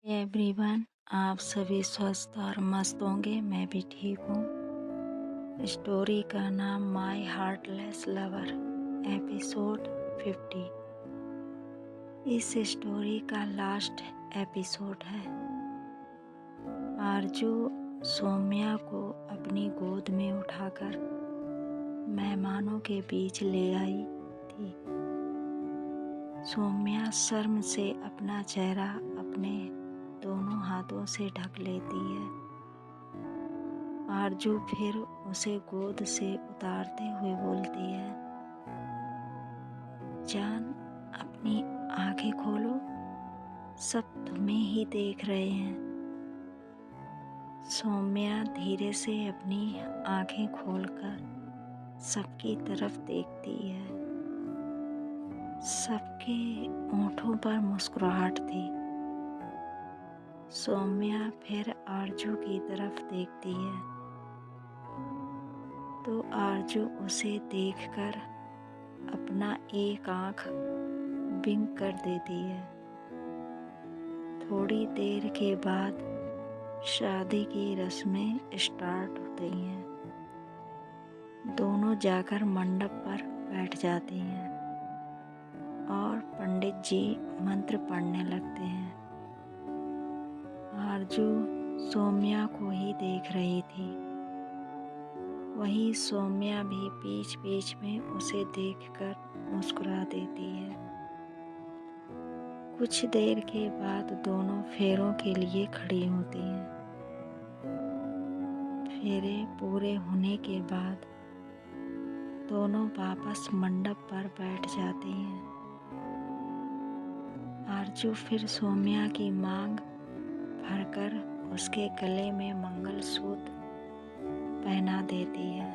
Everyone, आप सभी स्वस्थ और मस्त होंगे। मैं भी ठीक हूँ। स्टोरी का नाम माई हार्टलेस लवर, एपिसोड 50। इस स्टोरी का लास्ट एपिसोड है। आरजू सौम्या को अपनी गोद में उठाकर मेहमानों के बीच ले आई थी। सौम्या शर्म से अपना चेहरा अपने दोनों हाथों से ढक लेती है। आरजू फिर उसे गोद से उतारते हुए बोलती है, जान, अपनी आंखें खोलो, सब तुम्हें ही देख रहे हैं। सौम्या धीरे से अपनी आंखें खोलकर सबकी तरफ देखती है। सबके होठों पर मुस्कुराहट थी। सौम्या फिर आरजू की तरफ देखती है तो आरजू उसे देखकर अपना एक आँख बिंक कर देती है। थोड़ी देर के बाद शादी की रस्में स्टार्ट होती हैं। दोनों जाकर मंडप पर बैठ जाती हैं और पंडित जी मंत्र पढ़ने लगते हैं। आरजू सौम्या को ही देख रही थी। वहीं सौम्या भी बीच बीच में उसे देखकर मुस्कुरा देती है। कुछ देर के बाद दोनों फेरों के लिए खड़ी होती हैं। फेरे पूरे होने के बाद दोनों वापस मंडप पर बैठ जाती हैं। आरजू फिर सौम्या की मांग भरकर उसके गले में मंगलसूत्र पहना देती है।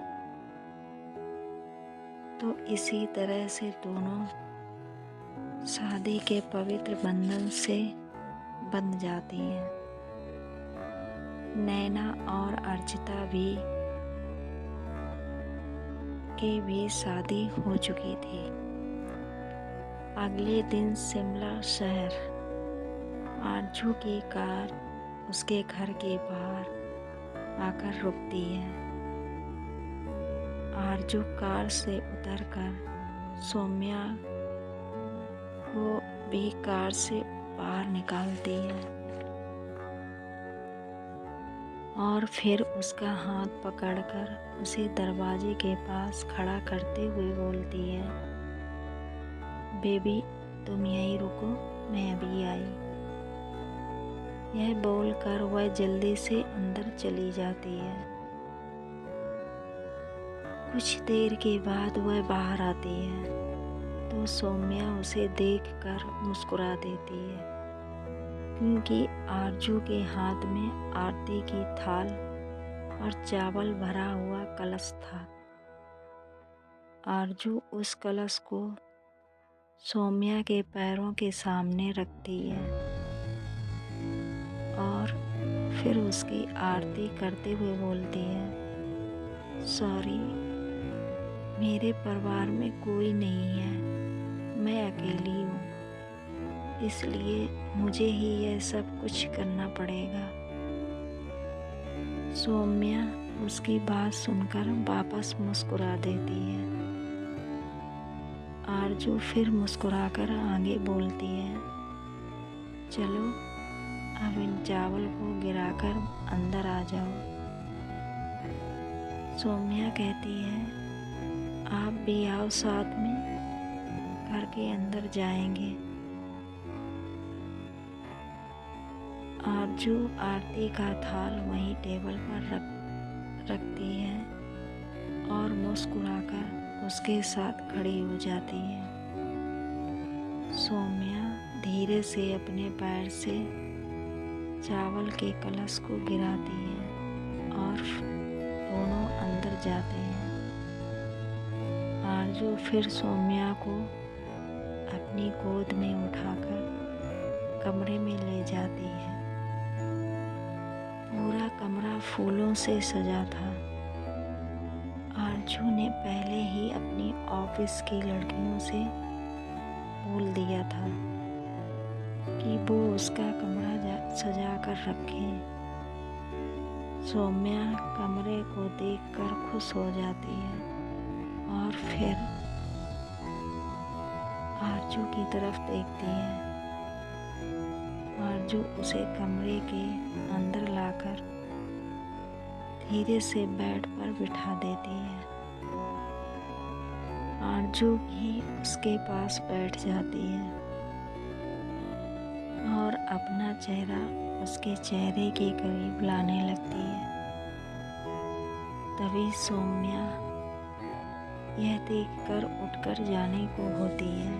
तो इसी तरह से दोनों शादी के पवित्र बंधन से बंध जाती हैं। नैना और अर्चिता की भी शादी हो चुकी थी। अगले दिन शिमला शहर आरजू की कार उसके घर के बाहर आकर रुकती है। आरजू कार से उतरकर सौम्या को भी कार से बाहर निकालती है और फिर उसका हाथ पकड़कर उसे दरवाजे के पास खड़ा करते हुए बोलती है, बेबी, तुम यहीं रुको, मैं अभी आई। यह बोलकर वह जल्दी से अंदर चली जाती है। कुछ देर के बाद वह बाहर आती है तो सौम्या उसे देखकर मुस्कुरा देती है, क्योंकि आरजू के हाथ में आरती की थाल और चावल भरा हुआ कलश था। आरजू उस कलश को सौम्या के पैरों के सामने रखती है और फिर उसकी आरती करते हुए बोलती है, सॉरी, मेरे परिवार में कोई नहीं है, मैं अकेली हूँ, इसलिए मुझे ही यह सब कुछ करना पड़ेगा। सौम्या उसकी बात सुनकर वापस मुस्कुरा देती है। आरजू फिर मुस्कुराकर आगे बोलती है, चलो अब इन चावल को गिराकर अंदर आ जाओ। सौम्या कहती है, आप भी आओ साथ में, घर के अंदर जाएंगे। आरजू आरती का थाल वहीं टेबल पर रखती है और मुस्कुराकर उसके साथ खड़ी हो जाती है। सौम्या धीरे से अपने पैर से चावल के कलश को गिराती है और दोनों अंदर जाते हैं। आरजू फिर सौम्या को अपनी गोद में उठाकर कमरे में ले जाती है। पूरा कमरा फूलों से सजा था। आरजू ने पहले ही अपनी ऑफिस की लड़कियों से बोल दिया था कि वो उसका कमरा सजा कर रखें। सौम्या कमरे को देखकर खुश हो जाती है और फिर आरजू की तरफ देखती है। आरजू उसे कमरे के अंदर लाकर धीरे से बेड पर बिठा देती है। आरजू भी उसके पास बैठ जाती है और अपना चेहरा उसके चेहरे के करीब लाने लगती है। तभी सौम्या यह देखकर उठकर जाने को होती है,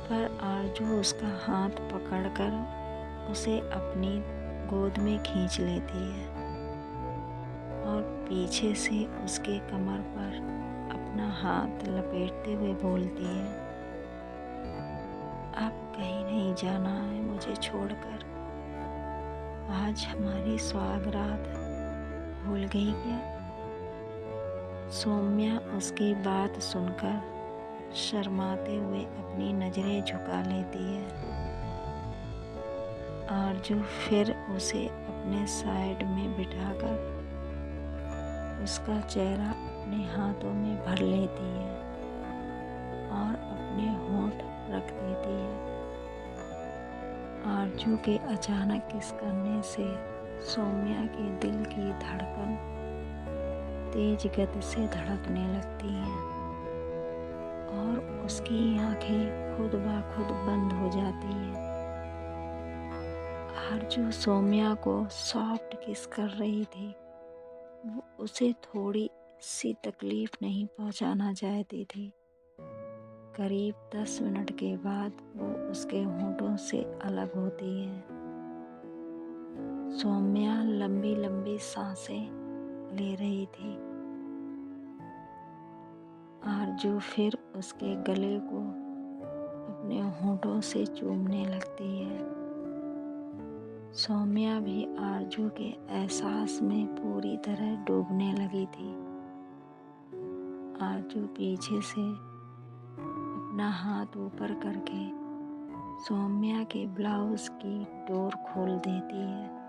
पर आरजू उसका हाथ पकड़कर उसे अपनी गोद में खींच लेती है और पीछे से उसके कमर पर अपना हाथ लपेटते हुए बोलती है, अब कहीं नहीं जाना है मुझे छोड़कर। आज हमारी सुहागरात भूल गई क्या? सौम्या उसकी बात सुनकर शर्माते हुए अपनी नज़रें झुका लेती है। आरजू फिर उसे अपने साइड में बिठाकर उसका चेहरा अपने हाथों में भर लेती है और अपने होंठ रख देती है। आरजू के अचानक किस करने से सौम्या के दिल की धड़कन तेज गति से धड़कने लगती है और उसकी आंखें खुद ब खुद बंद हो जाती हैं। आरजू सौम्या को सॉफ्ट किस कर रही थी। वो उसे थोड़ी सी तकलीफ नहीं पहुंचाना चाहती थी। करीब 10 मिनट के बाद वो उसके होंठों से अलग होती है। सौम्या लंबी लंबी सांसें ले रही थी। आरजू फिर उसके गले को अपने होंठों से चूमने लगती है। सौम्या भी आरजू के एहसास में पूरी तरह डूबने लगी थी। आरजू पीछे से अपना हाथ ऊपर करके सौम्या के ब्लाउज की डोर खोल देती है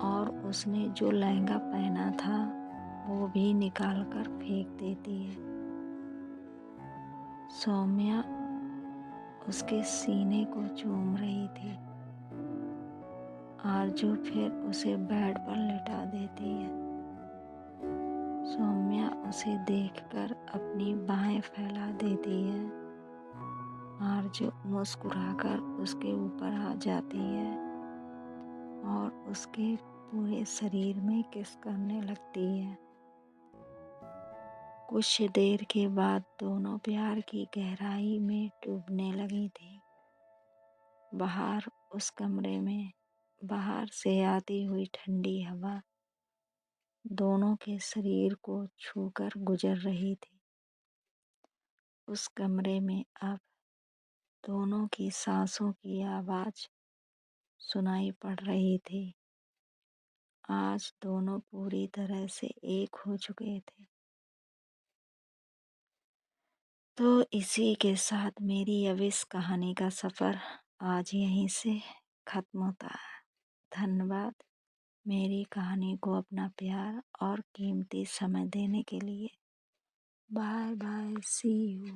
और उसने जो लहंगा पहना था वो भी निकाल कर फेंक देती है। सौम्या उसके सीने को चूम रही थी। आरजू फिर उसे बेड पर लेटा देती है। सौम्या उसे देखकर अपनी बाहें फैला देती है। आरजू मुस्कुराकर उसके ऊपर आ जाती है और उसके पूरे शरीर में किस करने लगती है। कुछ देर के बाद दोनों प्यार की गहराई में डूबने लगी थी। बाहर उस कमरे में बाहर से आती हुई ठंडी हवा दोनों के शरीर को छूकर गुजर रही थी। उस कमरे में अब दोनों की सांसों की आवाज़ सुनाई पड़ रही थी। आज दोनों पूरी तरह से एक हो चुके थे। तो इसी के साथ मेरी अब इस कहानी का सफ़र आज यहीं से ख़त्म होता है। धन्यवाद मेरी कहानी को अपना प्यार और कीमती समय देने के लिए। Bye bye, see you.